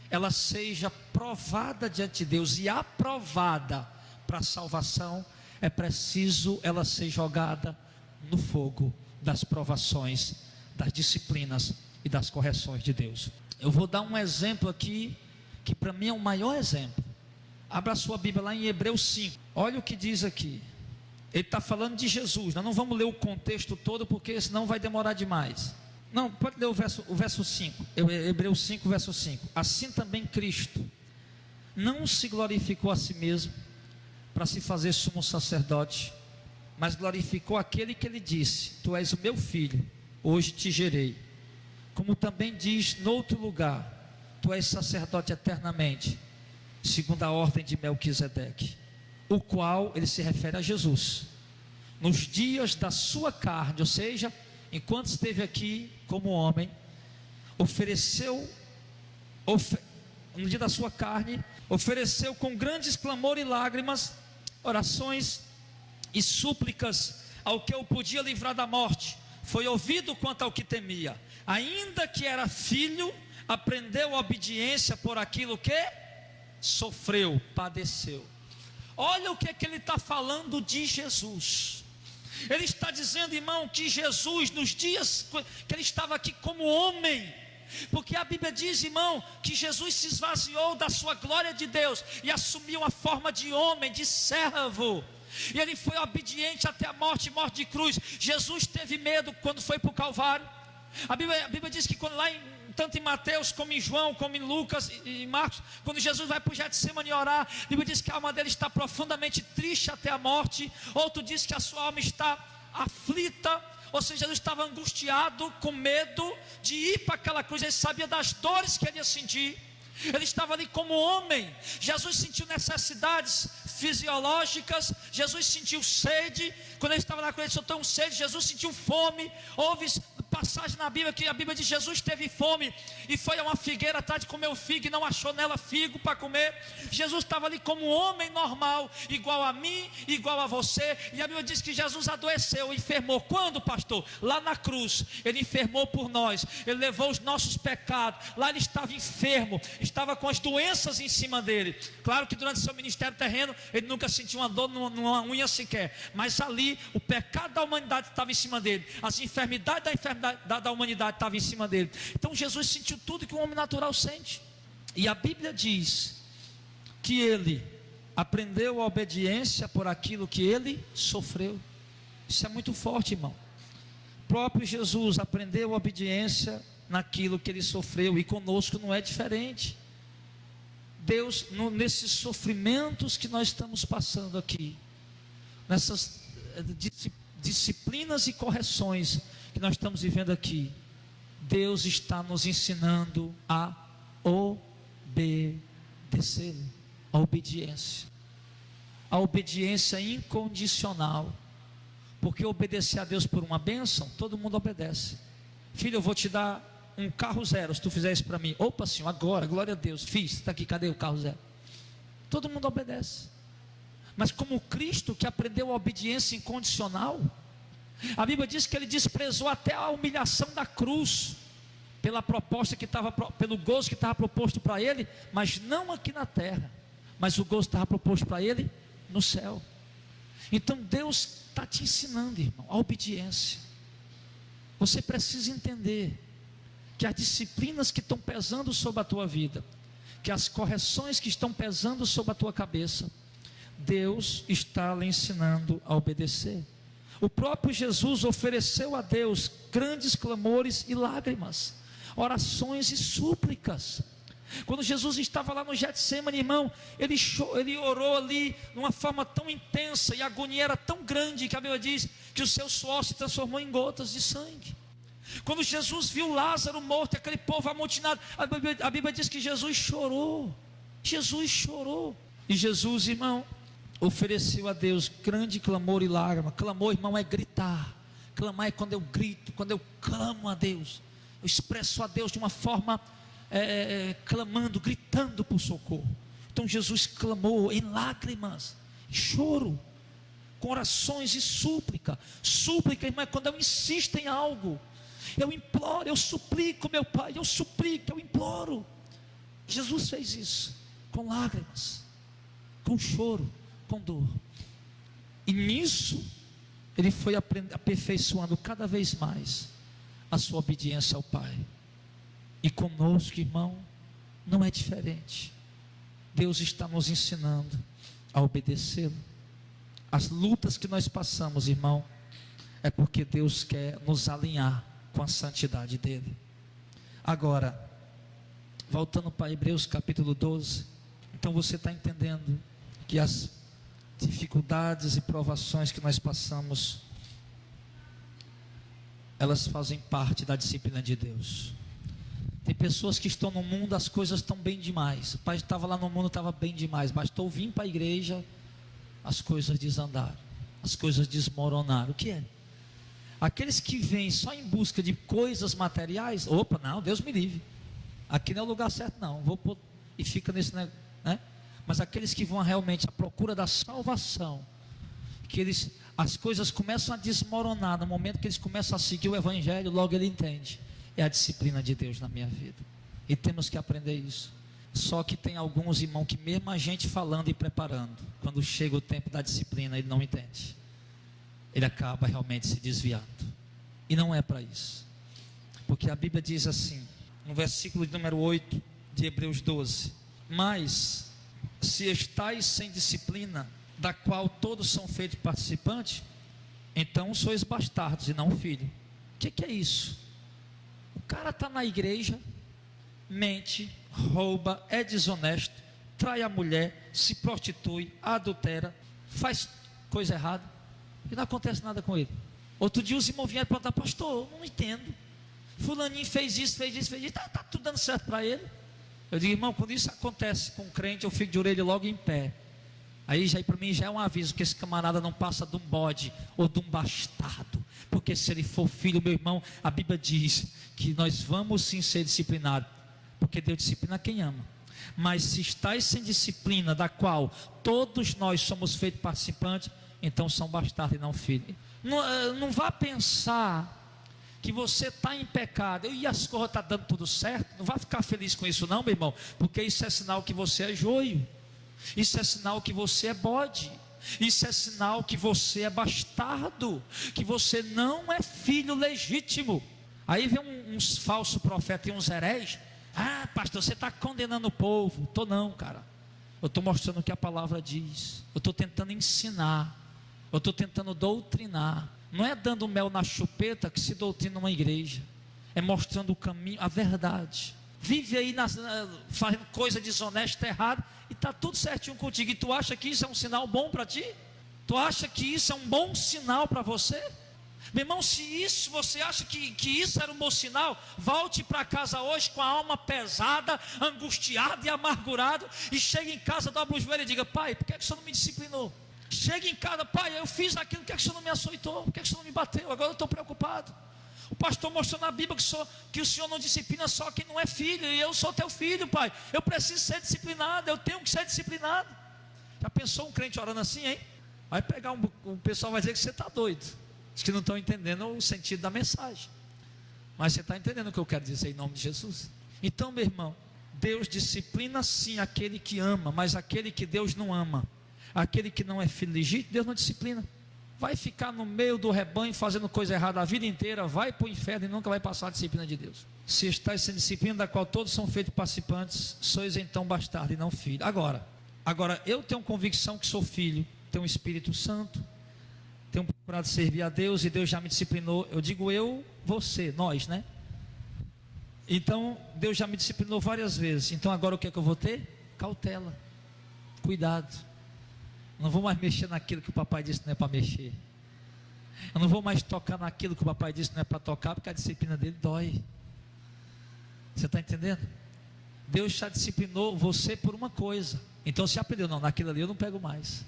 ela seja provada diante de Deus e aprovada para a salvação, é preciso ela ser jogada no fogo das provações, das disciplinas e das correções de Deus. Eu vou dar um exemplo aqui, que para mim é o maior exemplo. Abra a sua Bíblia lá em Hebreus 5, olha o que diz aqui. Ele está falando de Jesus. Nós não vamos ler o contexto todo, porque senão vai demorar demais. Não, pode ler o verso 5, Hebreus 5, verso 5. Assim também Cristo não se glorificou a si mesmo para se fazer sumo sacerdote, mas glorificou aquele que Ele disse: Tu és o meu filho, hoje te gerei. Como também diz noutro lugar: Tu és sacerdote eternamente, segundo a ordem de Melquisedeque, o qual, ele se refere a Jesus, nos dias da sua carne, ou seja, enquanto esteve aqui como homem, no dia da sua carne, ofereceu com grandes clamor e lágrimas, orações e súplicas ao que o podia livrar da morte. Foi ouvido quanto ao que temia. Ainda que era filho, aprendeu a obediência por aquilo que sofreu, padeceu. Olha o que é que ele está falando de Jesus. Ele está dizendo, irmão, que Jesus, nos dias que ele estava aqui como homem, Porque a Bíblia diz, irmão, que Jesus se esvaziou da sua glória de Deus e assumiu a forma de homem, de servo. E ele foi obediente até a morte, morte de cruz. Jesus teve medo quando foi para o Calvário. A Bíblia diz que quando tanto em Mateus, como em João, como em Lucas e Marcos, quando Jesus vai para o Getsemane orar, a Bíblia diz que a alma dele está profundamente triste até a morte. Outro diz que a sua alma está aflita, ou seja, Jesus estava angustiado, com medo de ir para aquela cruz. Ele sabia das dores que ele ia sentir. Ele estava ali como homem. Jesus sentiu necessidades fisiológicas. Jesus sentiu sede. Quando ele estava na cruz, ele sentiu tão sede. Jesus sentiu fome. Houve passagem na Bíblia que a Bíblia diz: Jesus teve fome e foi a uma figueira atrás de comer o figo e não achou nela figo para comer. Jesus estava ali como um homem normal, igual a mim, igual a você. E a Bíblia diz que Jesus adoeceu, enfermou. Quando, pastor? Lá na cruz. Ele enfermou por nós. Ele levou os nossos pecados. Lá ele estava enfermo, estava com as doenças em cima dele. Claro que durante seu ministério terreno ele nunca sentiu uma dor numa unha sequer, mas ali o pecado da humanidade estava em cima dele, as enfermidades da humanidade estavam em cima dele. Então Jesus sentiu tudo que um homem natural sente. E a Bíblia diz que ele aprendeu a obediência por aquilo que ele sofreu. Isso é muito forte, irmão. O próprio Jesus aprendeu a obediência naquilo que ele sofreu, e conosco não é diferente. Deus, nesses sofrimentos que nós estamos passando aqui, nessas disciplinas e correções que nós estamos vivendo aqui, Deus está nos ensinando a obedecer, a obediência incondicional. Porque obedecer a Deus por uma bênção, todo mundo obedece. Filho, eu vou te dar um carro zero se tu fizer isso para mim. Opa, Senhor, agora, glória a Deus, fiz, está aqui, cadê o carro zero? Todo mundo obedece. Mas como Cristo, que aprendeu a obediência incondicional, a Bíblia diz que ele desprezou até a humilhação da cruz, pela proposta que estava, pelo gozo que estava proposto para ele, mas não aqui na terra, mas o gozo estava proposto para ele no céu. Então Deus está te ensinando, irmão, a obediência. Você precisa entender que as disciplinas que estão pesando sobre a tua vida, que as correções que estão pesando sobre a tua cabeça, Deus está lhe ensinando a obedecer. O próprio Jesus ofereceu a Deus grandes clamores e lágrimas, orações e súplicas. Quando Jesus estava lá no Getsemane, irmão, ele orou ali de uma forma tão intensa, e a agonia era tão grande, que a Bíblia diz que o seu suor se transformou em gotas de sangue. Quando Jesus viu Lázaro morto, aquele povo amotinado, a Bíblia diz que Jesus chorou. Jesus chorou. E Jesus, irmão, ofereceu a Deus grande clamor e lágrima. Clamor, irmão, é gritar. Clamar é quando eu grito, quando eu clamo a Deus. Eu expresso a Deus de uma forma clamando, gritando por socorro. Então Jesus clamou em lágrimas, em choro, com orações e súplica. Súplica, irmão, é quando eu insisto em algo. Eu imploro, eu suplico, meu Pai, eu suplico, eu imploro. Jesus fez isso com lágrimas, com choro, com dor. E nisso ele foi aperfeiçoando cada vez mais a sua obediência ao Pai. E conosco, irmão, não é diferente. Deus está nos ensinando a obedecê-lo. As lutas que nós passamos, irmão, é porque Deus quer nos alinhar com a santidade dele. Agora, voltando para Hebreus capítulo 12, então você está entendendo que as dificuldades e provações que nós passamos, elas fazem parte da disciplina de Deus. Tem pessoas que estão no mundo, as coisas estão bem demais. O pai estava lá no mundo, estava bem demais. Bastou vir para a igreja, as coisas desandaram, as coisas desmoronaram. O que é? Aqueles que vêm só em busca de coisas materiais, opa, não, Deus me livre. Aqui não é o lugar certo, não. Vou pôr, e fica nesse, né? Mas aqueles que vão realmente à procura da salvação, que as coisas começam a desmoronar no momento que eles começam a seguir o Evangelho, logo ele entende. É a disciplina de Deus na minha vida, e temos que aprender isso. Só que tem alguns, irmãos, que mesmo a gente falando e preparando, quando chega o tempo da disciplina, ele não entende. Ele acaba realmente se desviando, e não é para isso. Porque a Bíblia diz assim, no versículo de número 8 de Hebreus 12: mas se estáis sem disciplina, da qual todos são feitos participantes, então sois bastardos e não filhos. O que é isso? O cara está na igreja, mente, rouba, é desonesto, trai a mulher, se prostitui, adultera, faz coisa errada, e não acontece nada com ele. Outro dia os irmãos vieram perguntar: pastor, eu não entendo, fulaninho fez isso, está tudo dando certo para ele. Eu digo: irmão, quando isso acontece com um crente, eu fico de orelha logo em pé. Aí para mim já é um aviso que esse camarada não passa de um bode ou de um bastardo, porque se ele for filho, meu irmão, a Bíblia diz que nós vamos sim ser disciplinados, porque Deus disciplina quem ama. Mas se estáis sem disciplina, da qual todos nós somos feitos participantes, então são bastardos e não filhos. Não vá pensar que você está em pecado e as coisas estão dando tudo certo. Não vá ficar feliz com isso não, meu irmão, porque isso é sinal que você é joio, isso é sinal que você é bode, isso é sinal que você é bastardo, que você não é filho legítimo. Aí vem uns falsos profetas e uns hereges: ah, pastor, você está condenando o povo. Estou não, cara. Eu estou mostrando o que a palavra diz. Eu estou tentando ensinar, eu estou tentando doutrinar. Não é dando mel na chupeta que se doutrina uma igreja, é mostrando o caminho, a verdade. Vive aí fazendo coisa desonesta, errada, e está tudo certinho contigo. E tu acha que isso é um sinal bom para ti? Tu acha que isso é um bom sinal para você? Meu irmão, se isso você acha que isso era um bom sinal, volte para casa hoje com a alma pesada, angustiada e amargurada, e chegue em casa, dobra o joelho e diga: pai, por que o senhor não me disciplinou? Chega em casa: pai, eu fiz aquilo, por que o senhor não me açoitou? Por que o senhor não me bateu? Agora eu estou preocupado. O pastor mostrou na Bíblia que o senhor não disciplina só quem não é filho, e eu sou teu filho, pai. Eu preciso ser disciplinado, eu tenho que ser disciplinado. Já pensou um crente orando assim, hein? Vai pegar o pessoal vai dizer que você está doido, diz que não estão entendendo o sentido da mensagem, mas você está entendendo o que eu quero dizer em nome de Jesus. Então, meu irmão, Deus disciplina sim aquele que ama, mas aquele que Deus não ama, aquele que não é filho legítimo, Deus não disciplina. Vai ficar no meio do rebanho fazendo coisa errada a vida inteira, vai para o inferno e nunca vai passar a disciplina de Deus. Se estáis sem disciplina, da qual todos são feitos participantes, sois então bastardo e não filho. Agora eu tenho convicção que sou filho, tenho o Espírito Santo, tenho procurado servir a Deus, e Deus já me disciplinou. Eu digo eu, você, nós, né? Então Deus já me disciplinou várias vezes. Então agora o que é que eu vou ter? Cautela, cuidado. Não vou mais mexer naquilo que o papai disse que não é para mexer. Eu não vou mais tocar naquilo que o papai disse que não é para tocar, porque a disciplina dele dói. Você está entendendo? Deus já disciplinou você por uma coisa, então você aprendeu: não, naquilo ali eu não pego mais.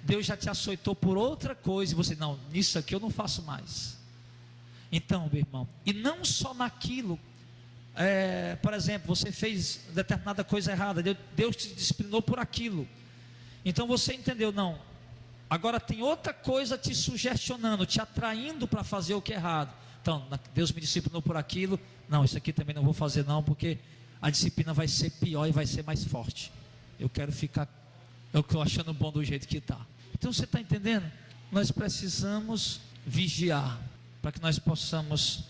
Deus já te açoitou por outra coisa, e você: não, nisso aqui eu não faço mais. Então, meu irmão, e não só naquilo, por exemplo, você fez determinada coisa errada, Deus te disciplinou por aquilo. Então você entendeu: não, agora tem outra coisa te sugestionando, te atraindo para fazer o que é errado. Então Deus me disciplinou por aquilo, não, isso aqui também não vou fazer não, porque a disciplina vai ser pior e vai ser mais forte. Eu quero ficar, eu estou achando bom do jeito que está. Então você está entendendo? Nós precisamos vigiar, para que nós possamos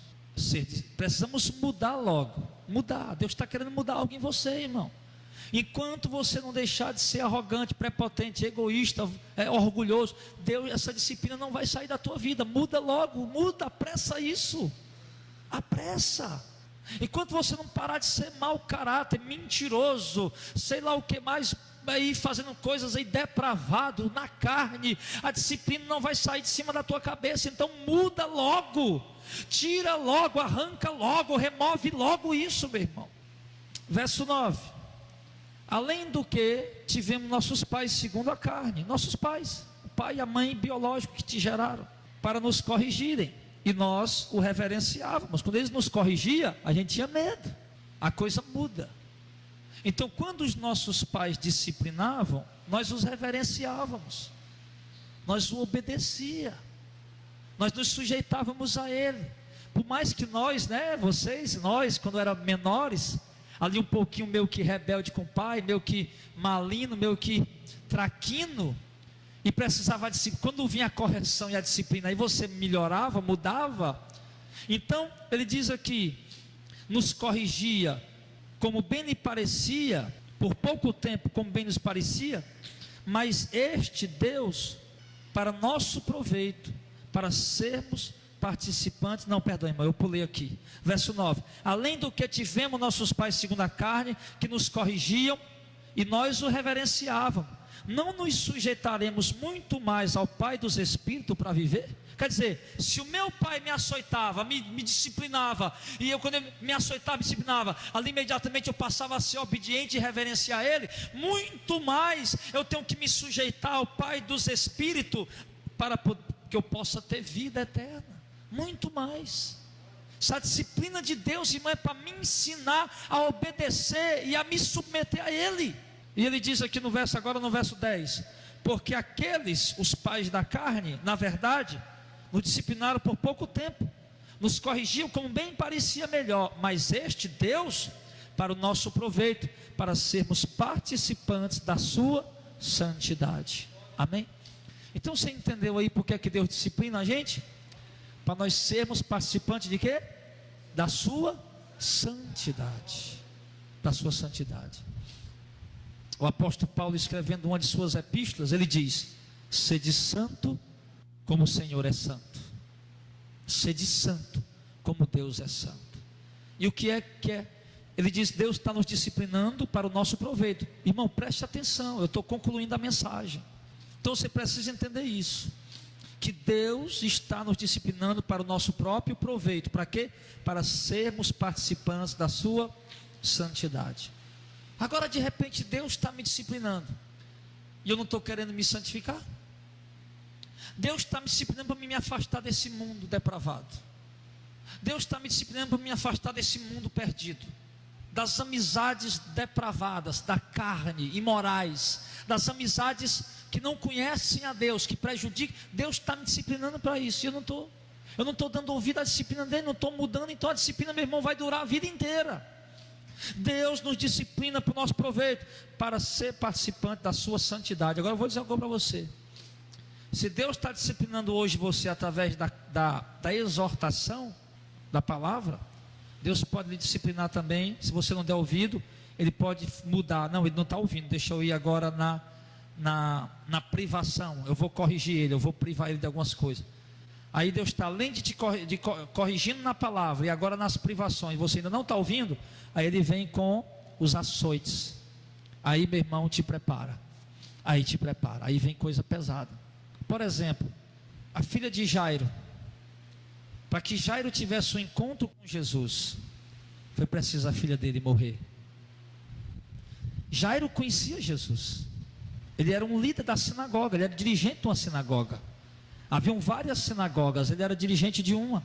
precisamos mudar logo, mudar. Deus está querendo mudar algo em você, irmão. Enquanto você não deixar de ser arrogante, prepotente, egoísta, orgulhoso, Deus, essa disciplina não vai sair da tua vida. Muda logo, muda, apressa isso, apressa. Enquanto você não parar de ser mau caráter, mentiroso, sei lá o que mais, aí fazendo coisas aí depravado, na carne, a disciplina não vai sair de cima da tua cabeça. Então muda logo, tira logo, arranca logo, remove logo isso, meu irmão. Verso 9: além do que tivemos nossos pais segundo a carne, nossos pais, o pai e a mãe biológicos que te geraram, para nos corrigirem, e nós o reverenciávamos. Quando eles nos corrigiam, a gente tinha medo, a coisa muda. Então quando os nossos pais disciplinavam, nós os reverenciávamos, nós o obedecia, nós nos sujeitávamos a ele. Por mais que nós, nós quando eram menores, ali um pouquinho meio que rebelde com o pai, meio que malino, meio que traquino, e precisava de, quando vinha a correção e a disciplina, aí você melhorava, mudava. Então ele diz aqui: nos corrigia como bem lhe parecia, por pouco tempo como bem nos parecia, mas este Deus, para nosso proveito, para sermos participantes, não, perdão, irmão, eu pulei aqui, verso 9, além do que tivemos nossos pais segundo a carne, que nos corrigiam, e nós o reverenciávamos, não nos sujeitaremos muito mais ao Pai dos Espíritos para viver? Quer dizer, se o meu pai me açoitava, me disciplinava, e eu quando ele me açoitava, me disciplinava, ali imediatamente eu passava a ser obediente e reverenciar ele, muito mais eu tenho que me sujeitar ao Pai dos Espíritos, para que eu possa ter vida eterna, muito mais. Essa disciplina de Deus, irmão, é para me ensinar a obedecer e a me submeter a Ele. E ele diz aqui no verso, agora no verso 10, porque aqueles, os pais da carne, na verdade, nos disciplinaram por pouco tempo, nos corrigiam como bem parecia melhor, mas este Deus, para o nosso proveito, para sermos participantes da sua santidade. Amém? Então você entendeu aí porque é que Deus disciplina a gente? Para nós sermos participantes de quê? Da sua santidade. Da sua santidade. O apóstolo Paulo, escrevendo uma de suas epístolas, ele diz: sede santo como o Senhor é santo. Sede santo como Deus é santo. E o que é que é? Ele diz: Deus está nos disciplinando para o nosso proveito. Irmão, preste atenção, eu estou concluindo a mensagem. Então você precisa entender isso, que Deus está nos disciplinando para o nosso próprio proveito. Para quê? Para sermos participantes da sua santidade. Agora de repente Deus está me disciplinando e eu não estou querendo me santificar. Deus está me disciplinando para me afastar desse mundo depravado. Deus está me disciplinando para me afastar desse mundo perdido, das amizades depravadas, da carne, imorais, das amizades que não conhecem a Deus, que prejudicam. Deus está me disciplinando para isso, e eu não estou dando ouvido à disciplina dele, não estou mudando. Então a disciplina, meu irmão, vai durar a vida inteira. Deus nos disciplina para o nosso proveito, para ser participante da sua santidade. Agora eu vou dizer algo para você. Se Deus está disciplinando hoje você através da exortação da palavra, Deus pode lhe disciplinar também. Se você não der ouvido, Ele pode mudar. Não, Ele não está ouvindo, deixa eu ir agora na privação. Eu vou corrigir Ele, eu vou privar Ele de algumas coisas. Aí Deus está, além de te corrigindo na palavra, e agora nas privações, você ainda não está ouvindo, aí Ele vem com os açoites. Aí, meu irmão, te prepara. Aí te prepara, aí vem coisa pesada. Por exemplo, a filha de Jairo. Para que Jairo tivesse um encontro com Jesus, foi preciso a filha dele morrer. Jairo conhecia Jesus. Ele era um líder da sinagoga, ele era dirigente de uma sinagoga. Haviam várias sinagogas, ele era dirigente de uma.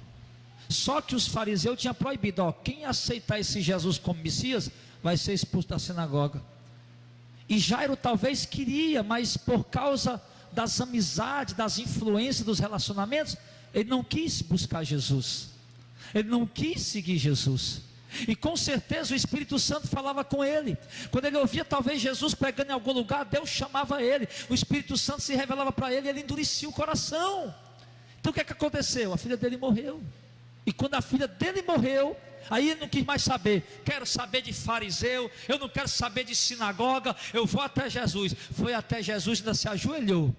Só que os fariseus tinham proibido: quem aceitar esse Jesus como Messias vai ser expulso da sinagoga. E Jairo talvez queria, mas por causa das amizades, das influências, dos relacionamentos, ele não quis buscar Jesus, ele não quis seguir Jesus. E com certeza o Espírito Santo falava com ele. Quando ele ouvia talvez Jesus pregando em algum lugar, Deus chamava ele, o Espírito Santo se revelava para ele, e ele endurecia o coração. Então o que é que aconteceu? A filha dele morreu. E quando a filha dele morreu, aí ele não quis mais saber. Quero saber de fariseu, eu não quero saber de sinagoga, eu vou até Jesus. Foi até Jesus, ainda se ajoelhou,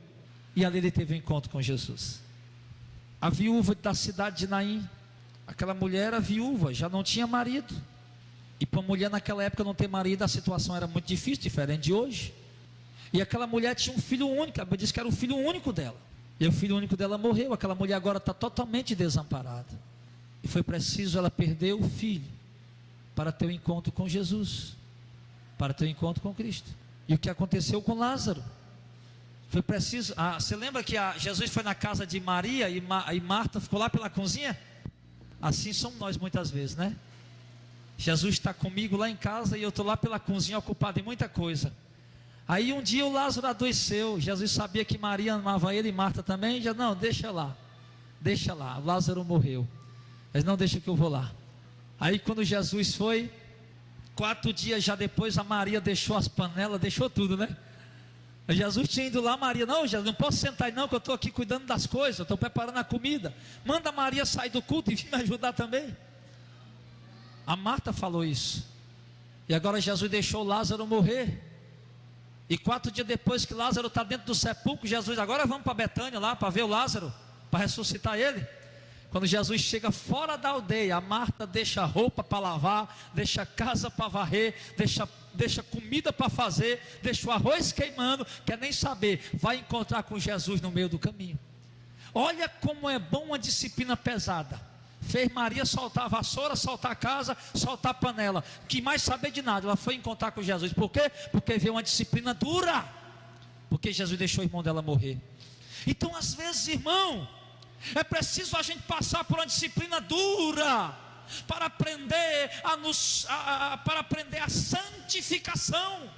e ali ele teve um encontro com Jesus. A viúva da cidade de Naim, aquela mulher era viúva, já não tinha marido. E para uma mulher naquela época não ter marido, a situação era muito difícil, diferente de hoje. E aquela mulher tinha um filho único, ela disse que era o filho único dela. E o filho único dela morreu, aquela mulher agora está totalmente desamparada. E foi preciso ela perder o filho, para ter um encontro com Jesus, para ter um encontro com Cristo. E o que aconteceu com Lázaro? Foi preciso, você lembra que Jesus foi na casa de Maria e Marta ficou lá pela cozinha? Assim somos nós muitas vezes, né? Jesus está comigo lá em casa e eu estou lá pela cozinha ocupado em muita coisa. Aí um dia o Lázaro adoeceu. Jesus sabia que Maria amava ele e Marta também. Já não, deixa lá, o Lázaro morreu. Mas não, deixa que eu vou lá. Aí quando Jesus foi, 4 dias já depois, a Maria deixou as panelas, deixou tudo, né? Jesus tinha ido lá, Maria: não, Jesus, não posso sentar aí não, que eu estou aqui cuidando das coisas, eu estou preparando a comida. Manda a Maria sair do culto e vir me ajudar também. A Marta falou isso. E agora Jesus deixou Lázaro morrer. E 4 dias depois que Lázaro está dentro do sepulcro, Jesus, agora vamos para Betânia lá para ver o Lázaro, para ressuscitar ele. Quando Jesus chega fora da aldeia, a Marta deixa roupa para lavar, deixa casa para varrer, deixa comida para fazer, deixa o arroz queimando, quer nem saber, vai encontrar com Jesus no meio do caminho. Olha como é bom uma disciplina pesada. Fez Maria soltar a vassoura, soltar a casa, soltar a panela, que mais saber de nada. Ela foi encontrar com Jesus. Por quê? Porque veio uma disciplina dura, porque Jesus deixou o irmão dela morrer. Então às vezes, irmão, é preciso a gente passar por uma disciplina dura para aprender para aprender a santificação.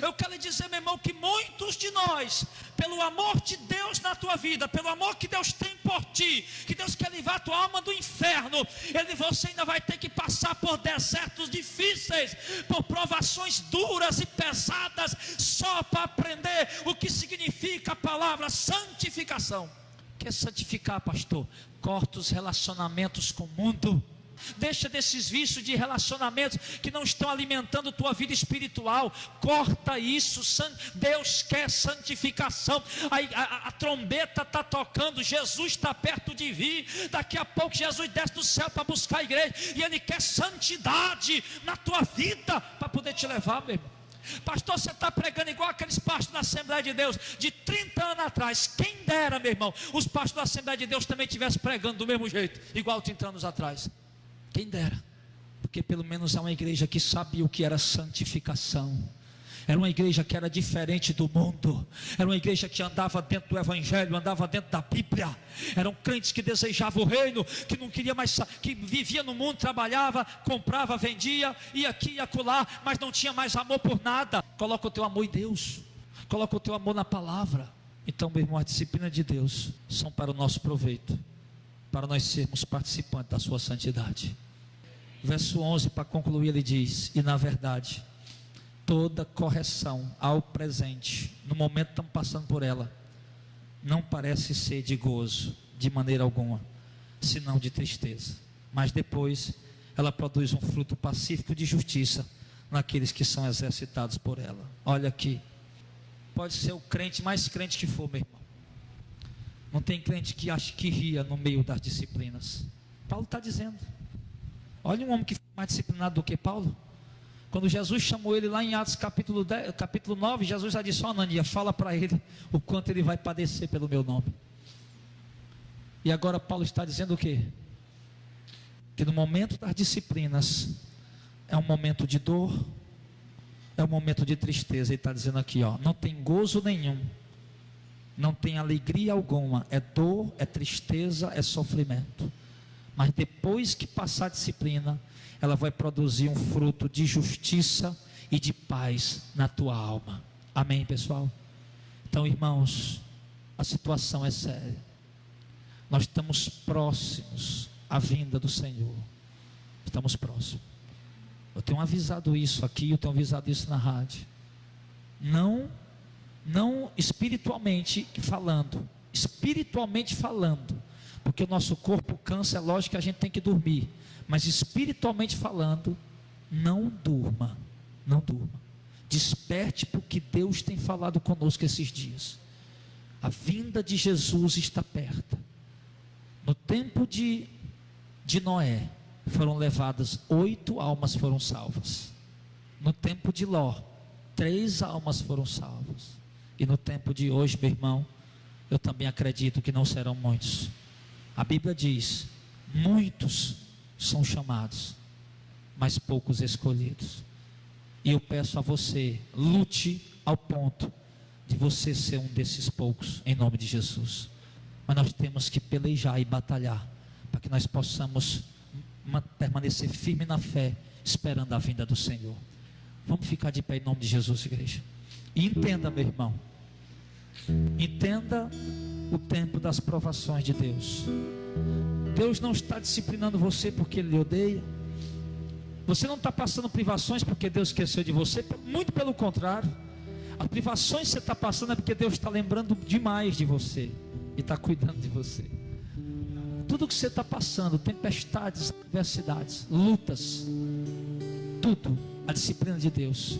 Eu quero lhe dizer, meu irmão, que muitos de nós, pelo amor de Deus na tua vida, pelo amor que Deus tem por ti, que Deus quer livrar a tua alma do inferno, você ainda vai ter que passar por desertos difíceis, por provações duras e pesadas, só para aprender o que significa a palavra santificação. O que é santificar, pastor? Corta os relacionamentos com o mundo. Deixa desses vícios de relacionamentos que não estão alimentando tua vida espiritual. Corta isso. Deus quer santificação. A trombeta está tocando, Jesus está perto de vir. Daqui a pouco Jesus desce do céu para buscar a igreja, e Ele quer santidade na tua vida para poder te levar, meu irmão. Pastor, você está pregando igual aqueles pastores da Assembleia de Deus de 30 anos atrás. Quem dera, meu irmão, os pastores da Assembleia de Deus também estivessem pregando do mesmo jeito, igual 30 anos atrás. Quem dera, porque pelo menos é uma igreja que sabia o que era santificação. Era uma igreja que era diferente do mundo. Era uma igreja que andava dentro do Evangelho, andava dentro da Bíblia. Eram crentes que desejavam o reino, que não queria mais, que vivia no mundo, trabalhava, comprava, vendia, ia aqui e acolá, mas não tinha mais amor por nada. Coloca o teu amor em Deus, coloca o teu amor na palavra. Então, meu irmão, a disciplina de Deus são para o nosso proveito, para nós sermos participantes da sua santidade. Verso 11, para concluir, ele diz: e na verdade, toda correção ao presente, no momento que estamos passando por ela, não parece ser de gozo, de maneira alguma, senão de tristeza. Mas depois, ela produz um fruto pacífico de justiça naqueles que são exercitados por ela. Olha aqui, pode ser o crente mais crente que for, meu irmão. Não tem crente que acha que ria no meio das disciplinas. Paulo está dizendo. Olha um homem que foi mais disciplinado do que Paulo. Quando Jesus chamou ele lá em Atos capítulo 9, Jesus já disse: ó, Ananias, fala para ele o quanto ele vai padecer pelo meu nome. E agora Paulo está dizendo o quê? Que no momento das disciplinas é um momento de dor, é um momento de tristeza. Ele está dizendo aqui, ó, não tem gozo nenhum, não tem alegria alguma, é dor, é tristeza, é sofrimento. Mas depois que passar a disciplina, ela vai produzir um fruto de justiça e de paz na tua alma. Amém, pessoal? Então, irmãos, a situação é séria. Nós estamos próximos à vinda do Senhor. Estamos próximos. Eu tenho avisado isso aqui, eu tenho avisado isso na rádio. Não espiritualmente falando, porque o nosso corpo cansa, é lógico que a gente tem que dormir, mas espiritualmente falando, não durma, desperte, porque Deus tem falado conosco esses dias. A vinda de Jesus está perto. No tempo de Noé, foram levadas 8 almas, foram salvas. No tempo de Ló, 3 almas foram salvas. E no tempo de hoje, meu irmão, eu também acredito que não serão muitos. A Bíblia diz: muitos são chamados, mas poucos escolhidos. E eu peço a você, lute ao ponto de você ser um desses poucos, em nome de Jesus. Mas nós temos que pelejar e batalhar, para que nós possamos permanecer firme na fé, esperando a vinda do Senhor. Vamos ficar de pé em nome de Jesus, igreja. E entenda, meu irmão, entenda o tempo das provações de Deus. Deus não está disciplinando você porque Ele lhe odeia. Você não está passando privações porque Deus esqueceu de você. Muito pelo contrário, as privações que você está passando é porque Deus está lembrando demais de você e está cuidando de você. tudo que você está passando, tempestades, adversidades, lutas, tudo, a disciplina de Deus,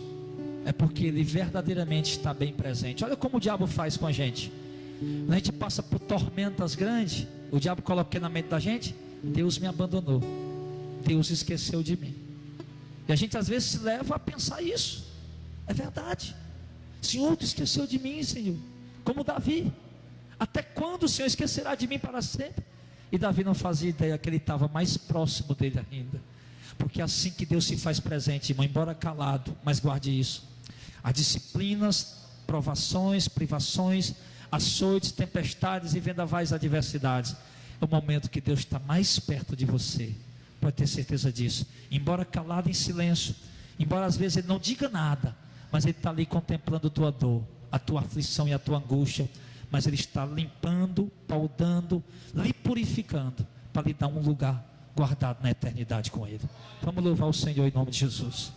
é porque Ele verdadeiramente está bem presente. Olha como o diabo faz com a gente. Quando a gente passa por tormentas grandes, o diabo coloca o que na mente da gente? Deus me abandonou, Deus esqueceu de mim. E a gente às vezes se leva a pensar isso. É verdade. Senhor, tu esqueceu de mim, Senhor. Como Davi. Até quando o Senhor esquecerá de mim para sempre? E Davi não fazia ideia que ele estava mais próximo dele ainda. Porque é assim que Deus se faz presente, irmão, embora calado, mas guarde isso. As disciplinas, provações, privações, açoites, tempestades e vendavais adversidades, é o momento que Deus está mais perto de você. Pode ter certeza disso. Embora calado em silêncio, embora às vezes Ele não diga nada, mas Ele está ali contemplando a tua dor, a tua aflição e a tua angústia. Mas Ele está limpando, paudando, lhe purificando, para lhe dar um lugar guardado na eternidade com Ele. Vamos louvar o Senhor em nome de Jesus.